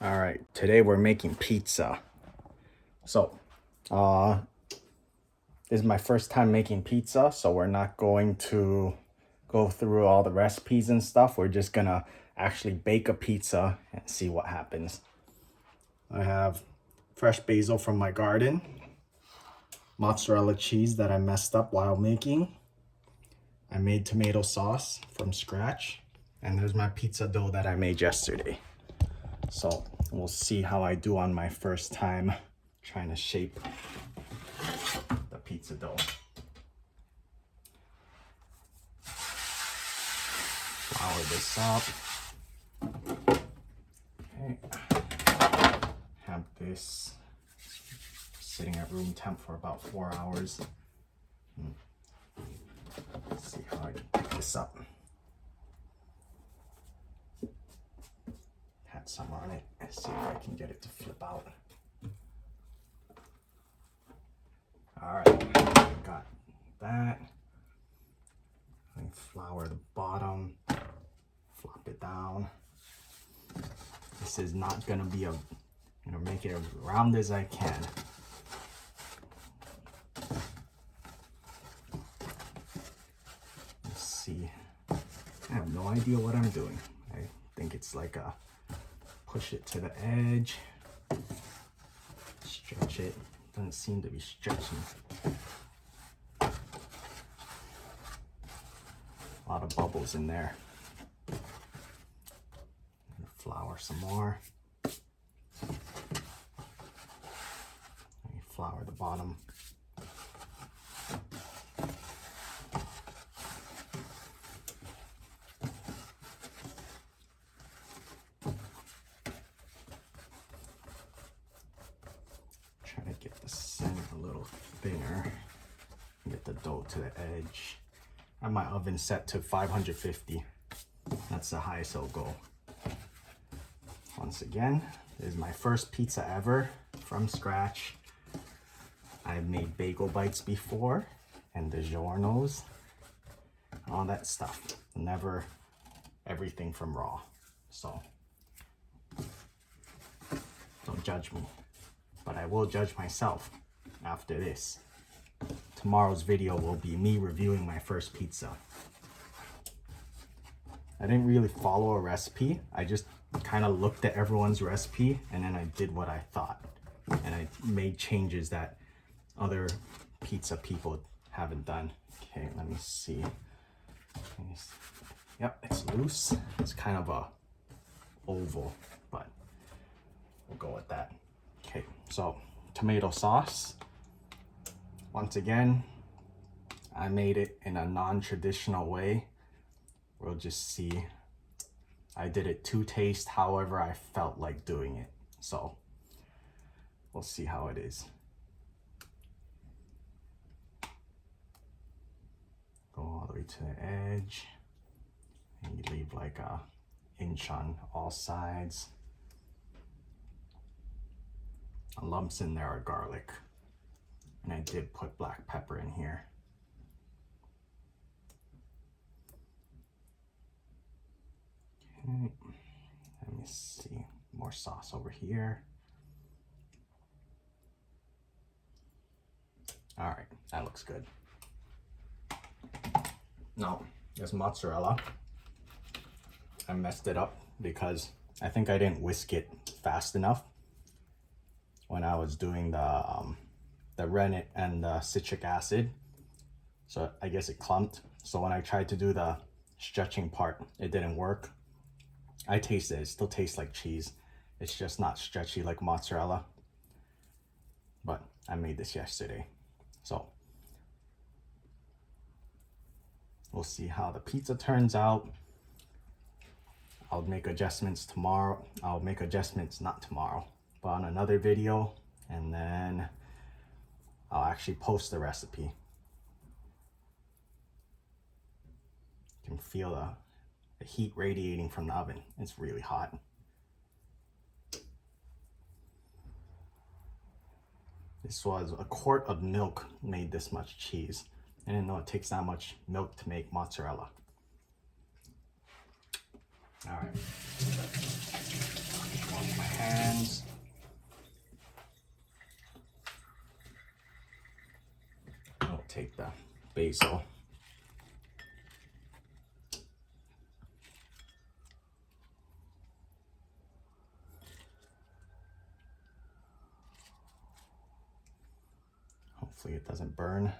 All right, today we're making pizza. So, this is my first time making pizza, so we're not going to go through all the recipes and stuff. We're just gonna actually bake a pizza and see what happens. I have fresh basil from my garden, mozzarella cheese that I messed up while making. I made tomato sauce from scratch, and there's my pizza dough that I made yesterday. So we'll see how I do on my first time trying to shape the pizza dough. Flour this up. Okay. Have this sitting at room temp for about 4 hours. Let's see how I can pick this up. Had some on it. Let's see if I can get it to flip out. Alright, got that. And flour the bottom, flop it down. This is not gonna be make it as round as I can. Let's see. I have no idea what I'm doing. I think it's like a push it to the edge, stretch it. Doesn't seem to be stretching. A lot of bubbles in there. Flour some more. Flour the bottom. Try to get the center a little thinner. Get the dough to the edge. I have my oven set to 550. That's the highest it'll go. Once again, this is my first pizza ever from scratch. I've made bagel bites before and DiGiorno's, all that stuff. Never everything from raw. So don't judge me, but I will judge myself after this. Tomorrow's video will be me reviewing my first pizza. I didn't really follow a recipe. I just kind of looked at everyone's recipe and then I did what I thought. And I made changes that other pizza people haven't done. Okay, let me see. Yep, it's loose. It's kind of a oval, but we'll go with that. Okay, so tomato sauce. Once again, I made it in a non-traditional way. We'll just see. I did it to taste however I felt like doing it. So we'll see how it is. Go all the way to the edge. And you leave like an inch on all sides. Lumps in there are garlic. And I did put black pepper in here. Okay, let me see, more sauce over here. All right, that looks good. Now, this mozzarella, I messed it up because I think I didn't whisk it fast enough when I was doing the rennet and the citric acid. So I guess it clumped. So when I tried to do the stretching part, it didn't work. I tasted it, it still tastes like cheese. It's just not stretchy like mozzarella. But I made this yesterday. So we'll see how the pizza turns out. I'll make adjustments tomorrow. I'll make adjustments not tomorrow, but on another video. And then I'll actually post the recipe. You can feel the heat radiating from the oven. It's really hot. This was a quart of milk made this much cheese. I didn't know it takes that much milk to make mozzarella. All right. Wash my hands. basil. Hopefully it doesn't burn.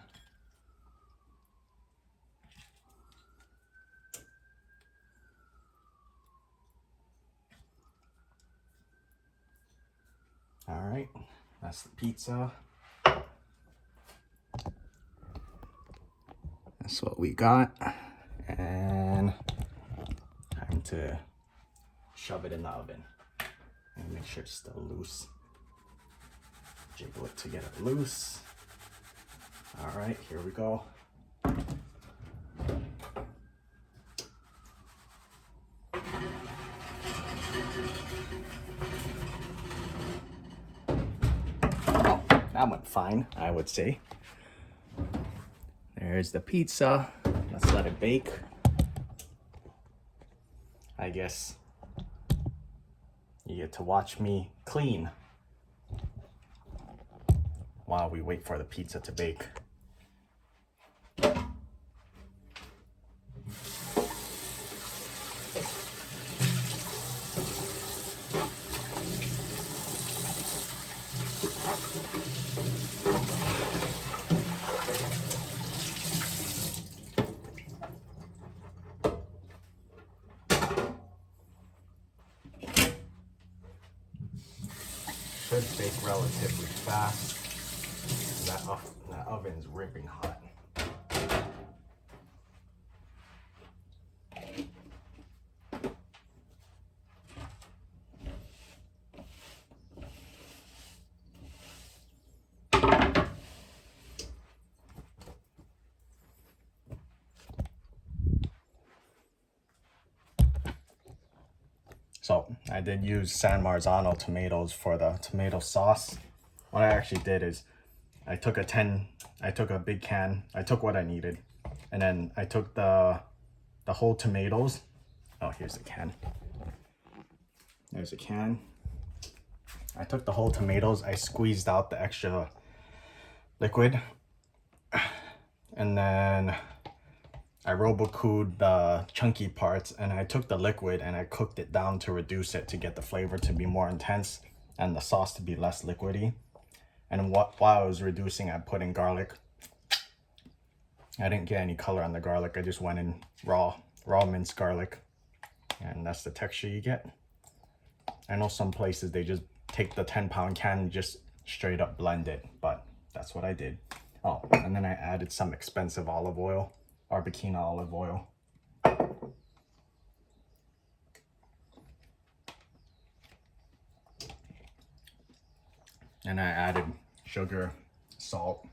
All right, that's the pizza. That's what we got. And time to shove it in the oven. And make sure it's still loose. Jiggle it to get it loose. All right, here we go. Oh, that went fine, I would say. There's the pizza. Let's let it bake. I guess you get to watch me clean while we wait for the pizza to bake. Should bake relatively fast. That oven's ripping hot. So I did use San Marzano tomatoes for the tomato sauce. What I actually did is I took a big can, I took what I needed, and then I took the whole tomatoes. Oh, here's the can. There's a can. I took the whole tomatoes, I squeezed out the extra liquid, and then I robo-cooled the chunky parts, and I took the liquid and I cooked it down to reduce it to get the flavor to be more intense and the sauce to be less liquidy. And while I was reducing, I put in garlic. I didn't get any color on the garlic. I just went in raw minced garlic, and that's the texture you get. I know some places they just take the 10-pound can and just straight up blend it, but that's what I did. Oh, and then I added some expensive olive oil. Arbequina olive oil. And I added sugar, salt,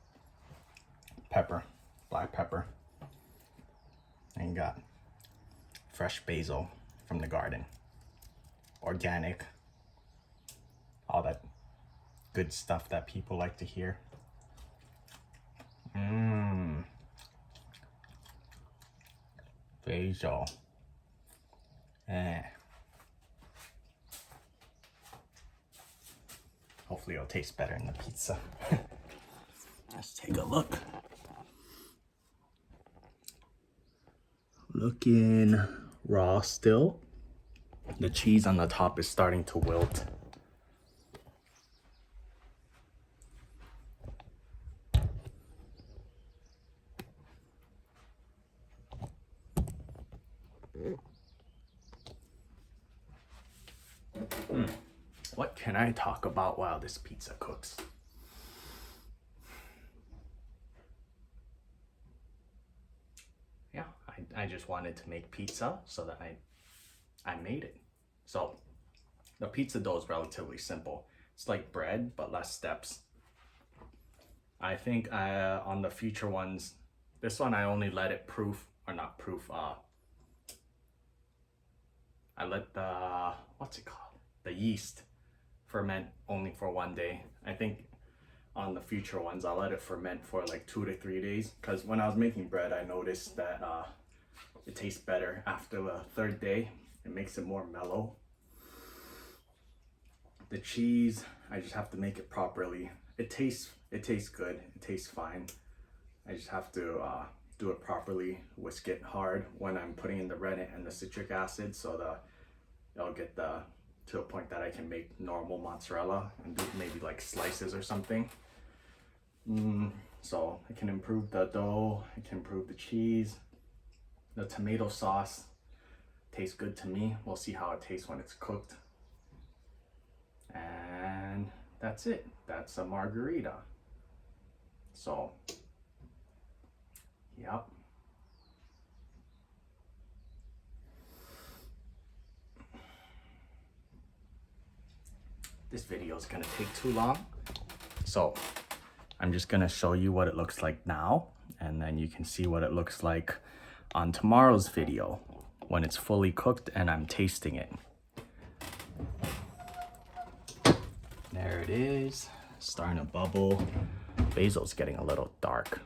pepper, black pepper, and got fresh basil from the garden. Organic. All that good stuff that people like to hear. Basil. Hopefully it'll taste better in the pizza. Let's take a look. Looking raw still. The cheese on the top is starting to wilt. What can I talk about while this pizza cooks? Yeah, I just wanted to make pizza, so that I made it. So the pizza dough is relatively simple. It's like bread, but less steps. I think on the future ones, this one I only let it proof, or not proof, I let the, what's it called? The yeast ferment only for 1 day. I think on the future ones, I'll let it ferment for like 2 to 3 days. Because when I was making bread, I noticed that it tastes better after the 3rd day. It makes it more mellow. The cheese, I just have to make it properly. It tastes good. It tastes fine. I just have to do it properly, whisk it hard when I'm putting in the rennet and the citric acid, so it'll get to a point that I can make normal mozzarella and do maybe like slices or something. So it can improve the dough, it can improve the cheese. The tomato sauce tastes good to me. We'll see how it tastes when it's cooked. And that's it. That's a margarita. So, yep. This video is gonna take too long. So I'm just gonna show you what it looks like now, and then you can see what it looks like on tomorrow's video when it's fully cooked and I'm tasting it. There it is, starting to bubble. Basil's getting a little dark.